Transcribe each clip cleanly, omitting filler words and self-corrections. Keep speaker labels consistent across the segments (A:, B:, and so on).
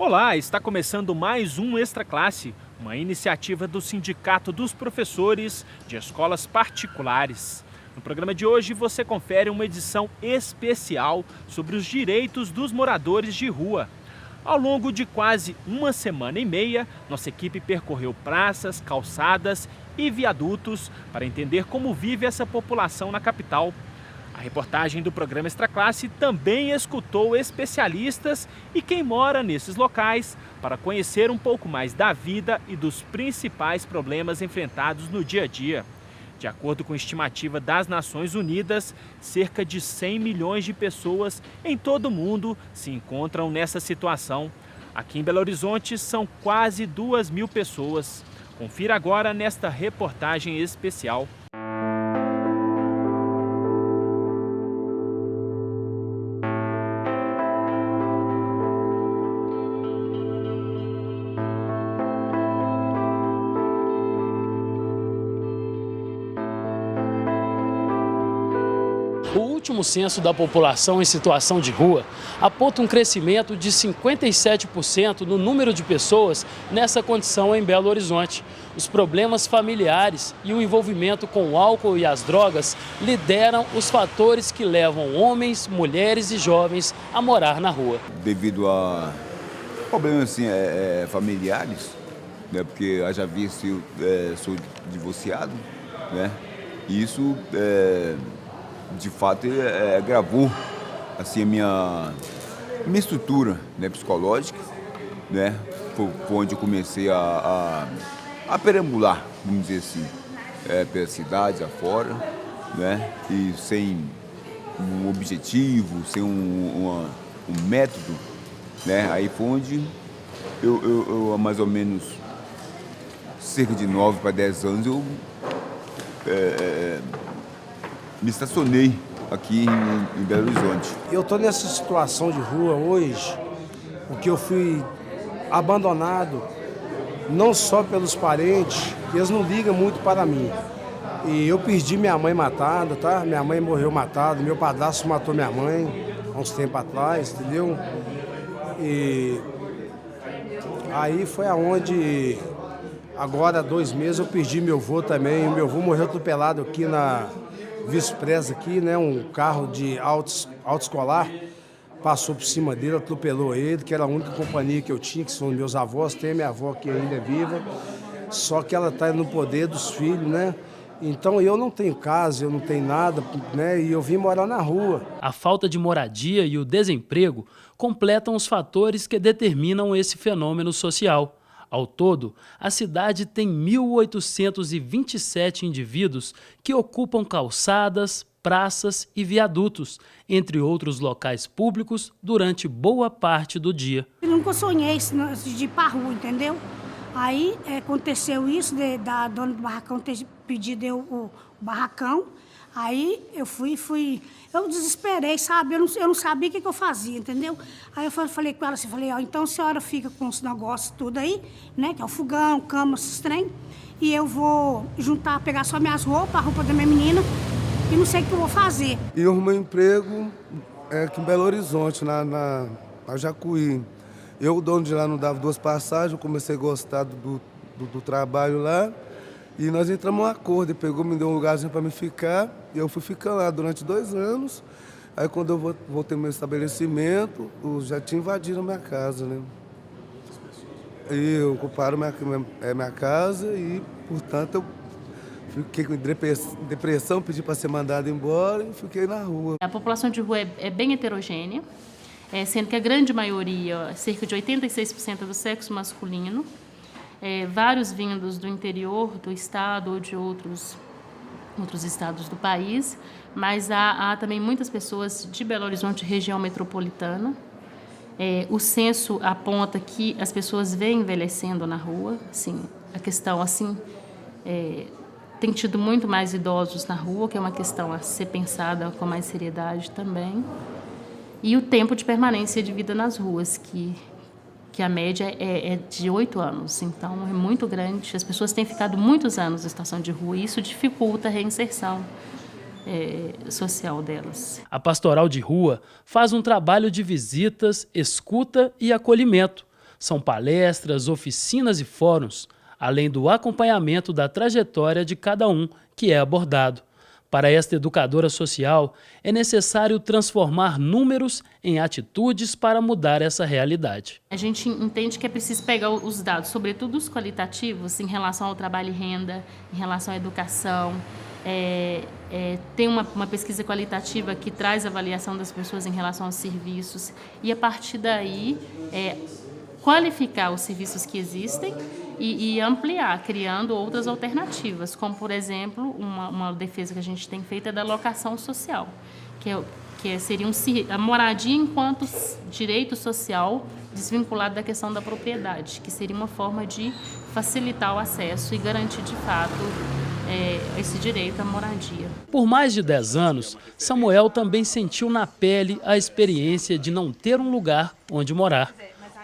A: Olá, está começando mais um Extra Classe, uma iniciativa do Sindicato dos Professores de Escolas Particulares. No programa de hoje você confere uma edição especial sobre os direitos dos moradores de rua. Ao longo de quase uma semana e meia, nossa equipe percorreu praças, calçadas e viadutos para entender como vive essa população na capital. A reportagem do programa Extra Classe também escutou especialistas e quem mora nesses locais para conhecer um pouco mais da vida e dos principais problemas enfrentados no dia a dia. De acordo com a estimativa das Nações Unidas, cerca de 100 milhões de pessoas em todo o mundo se encontram nessa situação. Aqui em Belo Horizonte são quase 2.000 pessoas. Confira agora nesta reportagem especial.
B: O último censo da população em situação de rua aponta um crescimento de 57% no número de pessoas nessa condição em Belo Horizonte. Os problemas familiares e o envolvimento com o álcool e as drogas lideram os fatores que levam homens, mulheres e jovens a morar na rua.
C: Devido a problemas assim, familiares, né, porque eu já vi sou divorciado, né, e isso de fato agravou assim, a minha estrutura, né, psicológica, né? Foi onde eu comecei a perambular, vamos dizer assim, pela cidade afora, né? E sem um objetivo, sem um método, né? Aí foi onde eu há mais ou menos cerca de 9 para 10 anos eu me estacionei aqui em Belo Horizonte.
D: Eu estou nessa situação de rua hoje porque eu fui abandonado não só pelos parentes, que eles não ligam muito para mim. E eu perdi minha mãe matada, tá? Minha mãe morreu matada, meu padrasto matou minha mãe há uns tempos atrás, entendeu? E aí foi aonde, agora há 2 meses, eu perdi meu avô também. O meu avô morreu atropelado aqui na Vice-Presa aqui, né? Um carro de autoescolar passou por cima dele, atropelou ele, que era a única companhia que eu tinha, que são meus avós. Tem a minha avó que ainda é viva, só que ela está no poder dos filhos, né? Então eu não tenho casa, eu não tenho nada, né? E eu vim morar na rua.
B: A falta de moradia e o desemprego completam os fatores que determinam esse fenômeno social. Ao todo, a cidade tem 1.827 indivíduos que ocupam calçadas, praças e viadutos, entre outros locais públicos, durante boa parte do dia.
E: Eu nunca sonhei de ir para a rua, entendeu? Aí aconteceu isso, da dona do barracão ter pedido o barracão. Aí eu eu desesperei, sabe? Eu não sabia o que eu fazia, entendeu? Aí eu falei com ela assim, ó, então a senhora fica com os negócios tudo aí, né? Que é o fogão, cama, esses trem. E eu vou pegar só minhas roupas, a roupa da minha menina, e não sei o que eu vou fazer.
F: E eu arrumei um emprego aqui em Belo Horizonte, na Jacuí. O dono de lá não dava 2 passagens, eu comecei a gostar do trabalho lá. E nós entramos em um acordo, ele pegou, me deu um lugarzinho para me ficar, e eu fui ficando lá durante 2 anos. Aí quando eu voltei ao meu estabelecimento, já tinha invadido a minha casa, né? E ocuparam minha casa e, portanto, eu fiquei com depressão, pedi para ser mandado embora e fiquei na rua.
G: A população de rua é bem heterogênea, sendo que a grande maioria, cerca de 86% é do sexo masculino. Vários vindos do interior do estado ou de outros estados do país, mas há também muitas pessoas de Belo Horizonte, região metropolitana. O censo aponta que as pessoas vêm envelhecendo na rua, assim, a questão assim, tem tido muito mais idosos na rua, que é uma questão a ser pensada com mais seriedade também, e o tempo de permanência de vida nas ruas, que a média é de 8 anos, então é muito grande. As pessoas têm ficado muitos anos em situação de rua e isso dificulta a reinserção social delas.
B: A Pastoral de Rua faz um trabalho de visitas, escuta e acolhimento. São palestras, oficinas e fóruns, além do acompanhamento da trajetória de cada um que é abordado. Para esta educadora social, é necessário transformar números em atitudes para mudar essa realidade.
G: A gente entende que é preciso pegar os dados, sobretudo os qualitativos, em relação ao trabalho e renda, em relação à educação. Tem uma pesquisa qualitativa que traz avaliação das pessoas em relação aos serviços e, a partir daí, qualificar os serviços que existem e ampliar, criando outras alternativas, como, por exemplo, uma defesa que a gente tem feito é da locação social, que seria a moradia enquanto direito social desvinculado da questão da propriedade, que seria uma forma de facilitar o acesso e garantir, de fato, esse direito à moradia.
B: Por mais de 10 anos, Samuel também sentiu na pele a experiência de não ter um lugar onde morar.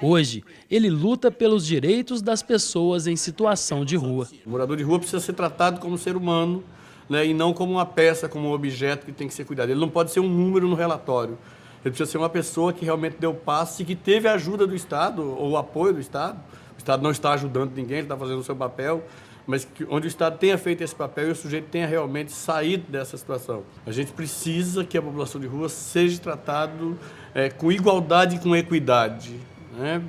B: Hoje, ele luta pelos direitos das pessoas em situação de rua.
H: O morador de rua precisa ser tratado como ser humano, né, e não como uma peça, como um objeto que tem que ser cuidado. Ele não pode ser um número no relatório. Ele precisa ser uma pessoa que realmente deu passe e que teve a ajuda do Estado, ou o apoio do Estado. O Estado não está ajudando ninguém, ele está fazendo o seu papel, mas onde o Estado tenha feito esse papel e o sujeito tenha realmente saído dessa situação. A gente precisa que a população de rua seja tratado com igualdade e com equidade, né,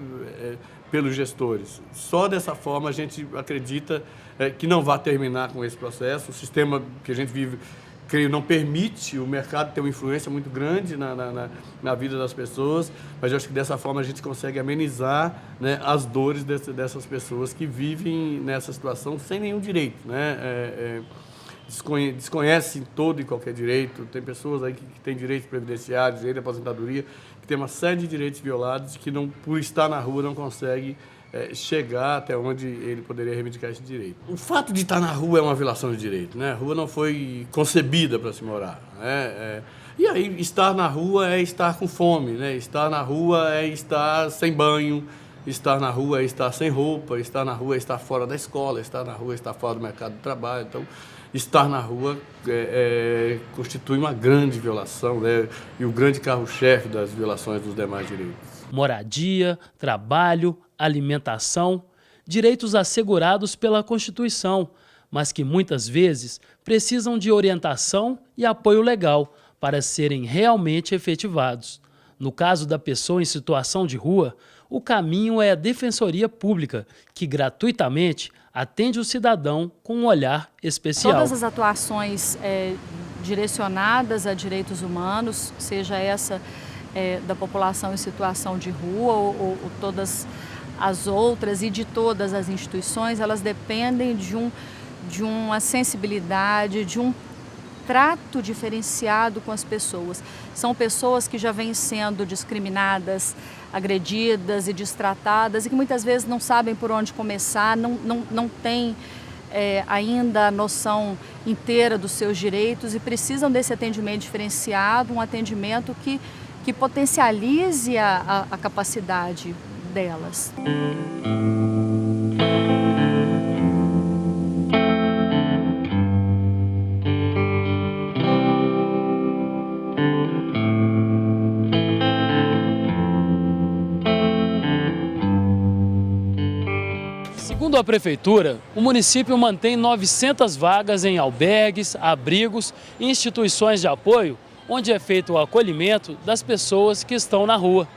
H: pelos gestores. Só dessa forma a gente acredita que não vai terminar com esse processo. O sistema que a gente vive, creio, não permite o mercado ter uma influência muito grande na vida das pessoas, mas eu acho que dessa forma a gente consegue amenizar, né, as dores dessas pessoas que vivem nessa situação sem nenhum direito, né? Desconhecem todo e qualquer direito. Tem pessoas aí que têm direitos previdenciários, direito de aposentadoria, que tem uma série de direitos violados e que, não, por estar na rua, não consegue chegar até onde ele poderia reivindicar esse direito. O fato de estar na rua é uma violação de direito, né? A rua não foi concebida para se morar, né? E aí, estar na rua é estar com fome, né? Estar na rua é estar sem banho, estar na rua é estar sem roupa, estar na rua é estar fora da escola, estar na rua é estar fora do mercado de trabalho. Então, estar na rua constitui uma grande violação, né? E o grande carro-chefe das violações dos demais direitos.
B: Moradia, trabalho, alimentação, direitos assegurados pela Constituição, mas que muitas vezes precisam de orientação e apoio legal para serem realmente efetivados. No caso da pessoa em situação de rua, o caminho é a Defensoria Pública, que gratuitamente atende o cidadão com um olhar especial.
I: Todas as atuações direcionadas a direitos humanos, seja essa da população em situação de rua ou todas as outras e de todas as instituições, elas dependem de uma sensibilidade, de um trato diferenciado com as pessoas. São pessoas que já vêm sendo discriminadas, agredidas e destratadas e que muitas vezes não sabem por onde começar, não têm ainda a noção inteira dos seus direitos e precisam desse atendimento diferenciado, um atendimento que potencialize a capacidade delas.
B: Segundo a Prefeitura, o município mantém 900 vagas em albergues, abrigos e instituições de apoio, onde é feito o acolhimento das pessoas que estão na rua.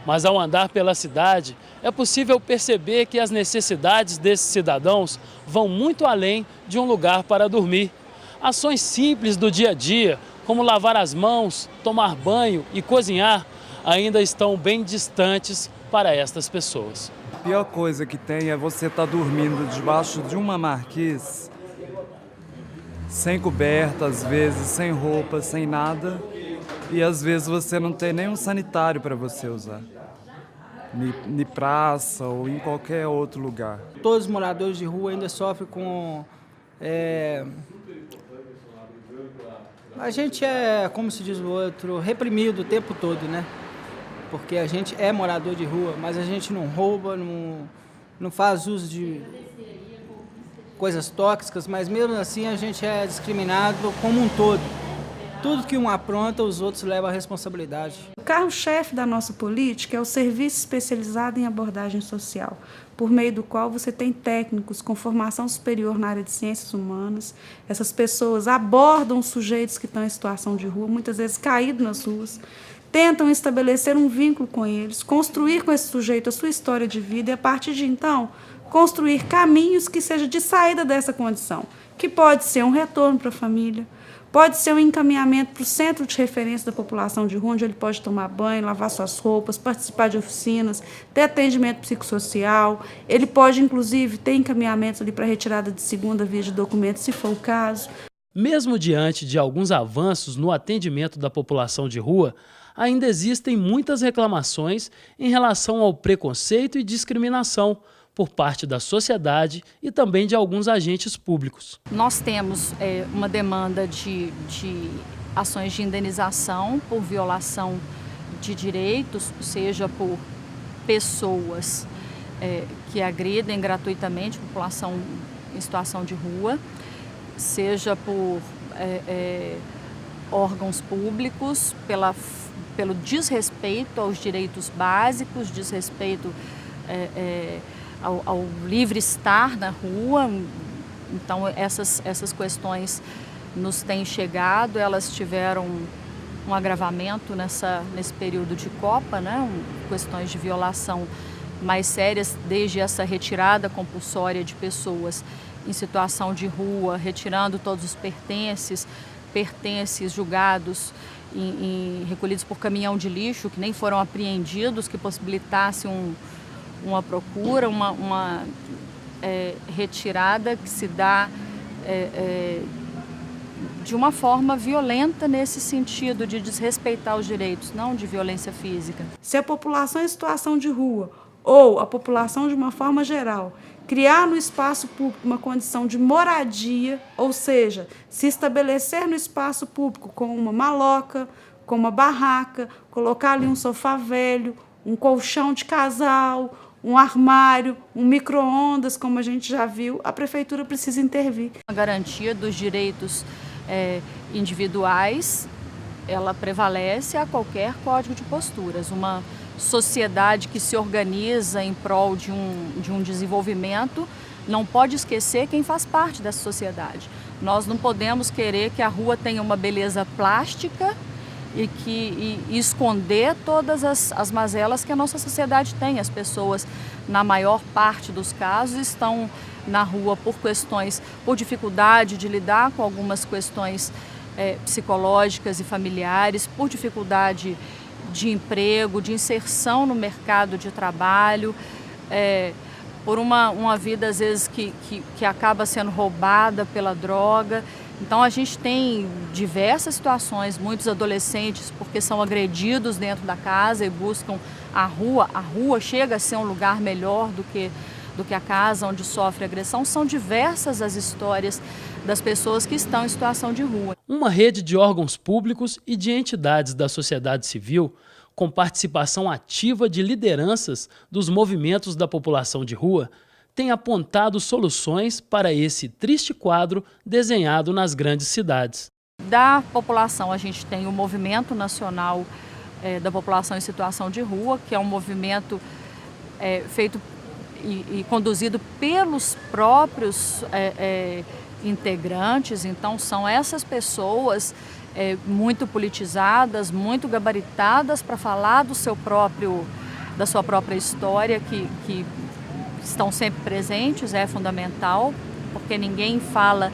B: Mas ao andar pela cidade, é possível perceber que as necessidades desses cidadãos vão muito além de um lugar para dormir. Ações simples do dia a dia, como lavar as mãos, tomar banho e cozinhar, ainda estão bem distantes para estas pessoas.
J: A pior coisa que tem é você estar dormindo debaixo de uma marquise, sem coberta, às vezes, sem roupa, sem nada, e às vezes você não tem nem um sanitário para você usar, em praça ou em qualquer outro lugar.
K: Todos os moradores de rua ainda sofrem com... A gente como se diz o outro, reprimido o tempo todo, né? Porque a gente é morador de rua, mas a gente não rouba, não faz uso de coisas tóxicas, mas mesmo assim a gente é discriminado como um todo. tudo que um apronta, os outros levam a responsabilidade.
L: O carro-chefe da nossa política é o serviço especializado em abordagem social, por meio do qual você tem técnicos com formação superior na área de ciências humanas. Essas pessoas abordam sujeitos que estão em situação de rua, muitas vezes caídos nas ruas, tentam estabelecer um vínculo com eles, construir com esse sujeito a sua história de vida e, a partir de então, construir caminhos que sejam de saída dessa condição, que pode ser um retorno para a família, pode ser um encaminhamento para o centro de referência da população de rua, onde ele pode tomar banho, lavar suas roupas, participar de oficinas, ter atendimento psicossocial. Ele pode, inclusive, ter encaminhamentos ali para retirada de segunda via de documentos, se for o caso.
B: Mesmo diante de alguns avanços no atendimento da população de rua, ainda existem muitas reclamações em relação ao preconceito e discriminação por parte da sociedade e também de alguns agentes públicos.
I: Nós temos uma demanda de ações de indenização por violação de direitos, seja por pessoas que agridem gratuitamente a população em situação de rua, seja por órgãos públicos, pelo desrespeito aos direitos básicos, desrespeito ao livre estar na rua. Então, essas questões nos têm chegado, elas tiveram um agravamento nesse período de Copa, né? Questões de violação mais sérias, desde essa retirada compulsória de pessoas em situação de rua, retirando todos os pertences julgados recolhidos por caminhão de lixo, que nem foram apreendidos, que possibilitasse uma procura, uma retirada que se dá de uma forma violenta nesse sentido de desrespeitar os direitos, não de violência física.
L: Se a população em situação de rua ou a população de uma forma geral criar no espaço público uma condição de moradia, ou seja, se estabelecer no espaço público com uma maloca, com uma barraca, colocar ali um sofá velho, um colchão de casal, um armário, um micro-ondas, como a gente já viu, a prefeitura precisa intervir.
I: A garantia dos direitos individuais, ela prevalece a qualquer código de posturas. Uma sociedade que se organiza em prol de um desenvolvimento não pode esquecer quem faz parte dessa sociedade. Nós não podemos querer que a rua tenha uma beleza plástica e esconder todas as mazelas que a nossa sociedade tem. As pessoas, na maior parte dos casos, estão na rua por dificuldade de lidar com algumas questões psicológicas e familiares, por dificuldade de emprego, de inserção no mercado de trabalho, por uma vida, às vezes, que acaba sendo roubada pela droga. Então, a gente tem diversas situações, muitos adolescentes, porque são agredidos dentro da casa e buscam a rua. A rua chega a ser um lugar melhor do que a casa onde sofre agressão. São diversas as histórias das pessoas que estão em situação de rua.
B: Uma rede de órgãos públicos e de entidades da sociedade civil, com participação ativa de lideranças dos movimentos da população de rua, tem apontado soluções para esse triste quadro desenhado nas grandes cidades.
I: Da população, a gente tem o Movimento Nacional da População em Situação de Rua, que é um movimento feito e conduzido pelos próprios integrantes. Então, são essas pessoas muito politizadas, muito gabaritadas para falar da sua própria história, que estão sempre presentes, é fundamental, porque ninguém fala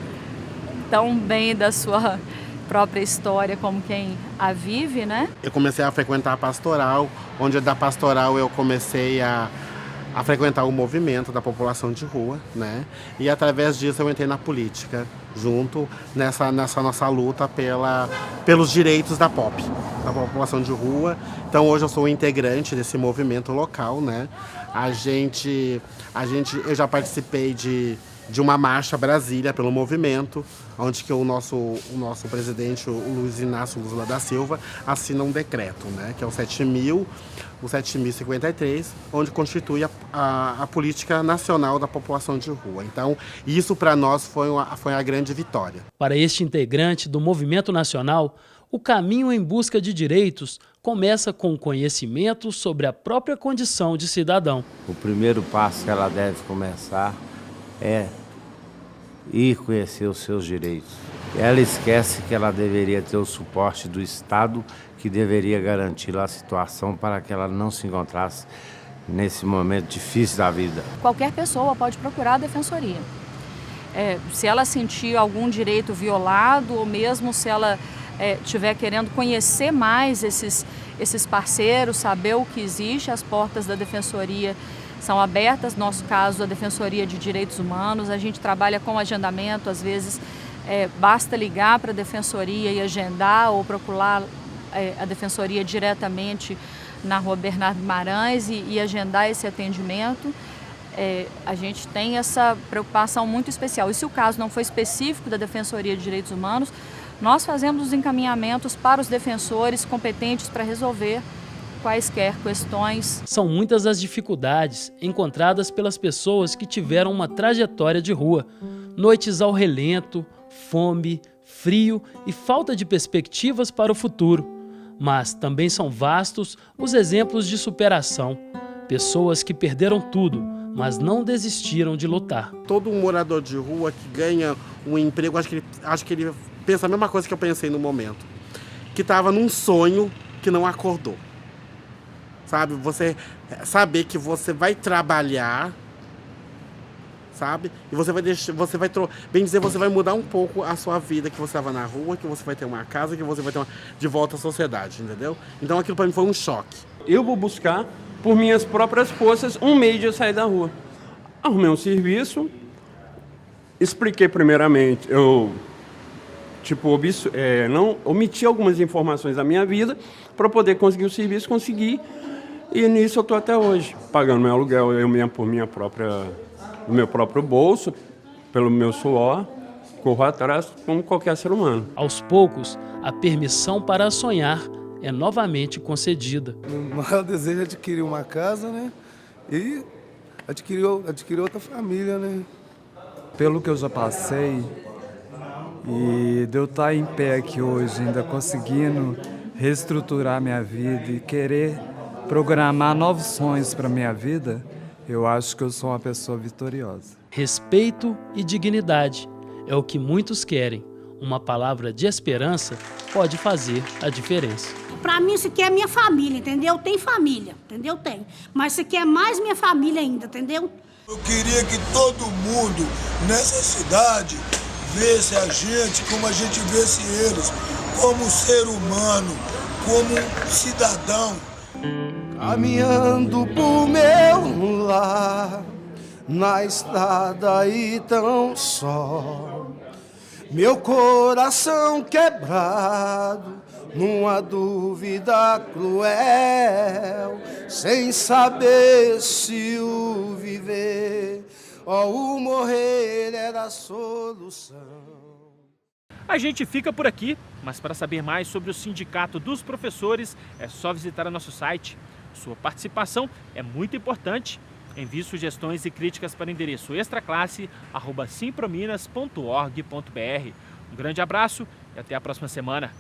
I: tão bem da sua própria história como quem a vive, né?
M: Eu comecei a frequentar a pastoral, onde da pastoral eu comecei a frequentar o movimento da população de rua, né? E através disso eu entrei na política, junto nessa nossa luta pelos direitos da população de rua. Então hoje eu sou integrante desse movimento local, né? Eu já participei de de uma marcha a Brasília pelo movimento, onde que o nosso presidente, o Luiz Inácio Lula da Silva, assina um decreto, né, que é o 7.053, onde constitui a política nacional da população de rua. Então, isso para nós foi a grande vitória.
B: Para este integrante do movimento nacional, o caminho em busca de direitos começa com o conhecimento sobre a própria condição de cidadão.
N: O primeiro passo que ela deve começar é ir conhecer os seus direitos. Ela esquece que ela deveria ter o suporte do Estado, que deveria garantir a situação para que ela não se encontrasse nesse momento difícil da vida.
I: Qualquer pessoa pode procurar a defensoria. Se ela sentir algum direito violado ou mesmo se ela estiver querendo conhecer mais esses parceiros, saber o que existe, as portas da defensoria são abertas. No nosso caso, a Defensoria de Direitos Humanos, a gente trabalha com agendamento, às vezes basta ligar para a defensoria e agendar ou procurar a defensoria diretamente na Rua Bernardo Guimarães e agendar esse atendimento. A gente tem essa preocupação muito especial. E se o caso não for específico da Defensoria de Direitos Humanos, nós fazemos os encaminhamentos para os defensores competentes para resolver quaisquer questões.
B: São muitas as dificuldades encontradas pelas pessoas que tiveram uma trajetória de rua. Noites ao relento, fome, frio e falta de perspectivas para o futuro. Mas também são vastos os exemplos de superação. Pessoas que perderam tudo, mas não desistiram de lutar.
M: Todo um morador de rua que ganha um emprego, acho que ele pensa a mesma coisa que eu pensei no momento. Que estava num sonho que não acordou. Sabe? Você saber que você vai trabalhar, sabe? E você vai mudar um pouco a sua vida, que você estava na rua, que você vai ter uma casa, que você vai ter de volta à sociedade, entendeu? Então aquilo para mim foi um choque.
O: Eu vou buscar, por minhas próprias forças, um meio de eu sair da rua. Arrumei um serviço, expliquei primeiramente, eu não omiti algumas informações da minha vida para poder conseguir o serviço, conseguir. E nisso eu estou até hoje, pagando meu aluguel, do meu próprio bolso, pelo meu suor, corro atrás como qualquer ser humano.
B: Aos poucos, a permissão para sonhar é novamente concedida.
F: O maior desejo é adquirir uma casa, né? E adquirir outra família, né?
J: Pelo que eu já passei, e de eu estar em pé aqui hoje, ainda conseguindo reestruturar minha vida e querer programar novos sonhos para minha vida, eu acho que eu sou uma pessoa vitoriosa.
B: Respeito e dignidade é o que muitos querem. Uma palavra de esperança pode fazer a diferença.
E: Para mim, isso aqui é minha família, entendeu? Tem família, entendeu? Tem. Mas isso aqui é mais minha família ainda, entendeu?
P: Eu queria que todo mundo nessa cidade visse a gente como a gente visse eles, como ser humano, como cidadão.
F: Caminhando por meu lar, na estrada e tão só, meu coração quebrado, numa dúvida cruel, sem saber se o viver ou o morrer era a solução.
A: A gente fica por aqui, mas para saber mais sobre o Sindicato dos Professores, é só visitar o nosso site. Sua participação é muito importante. Envie sugestões e críticas para o endereço extraclasse@simprominas.org.br. Um grande abraço e até a próxima semana.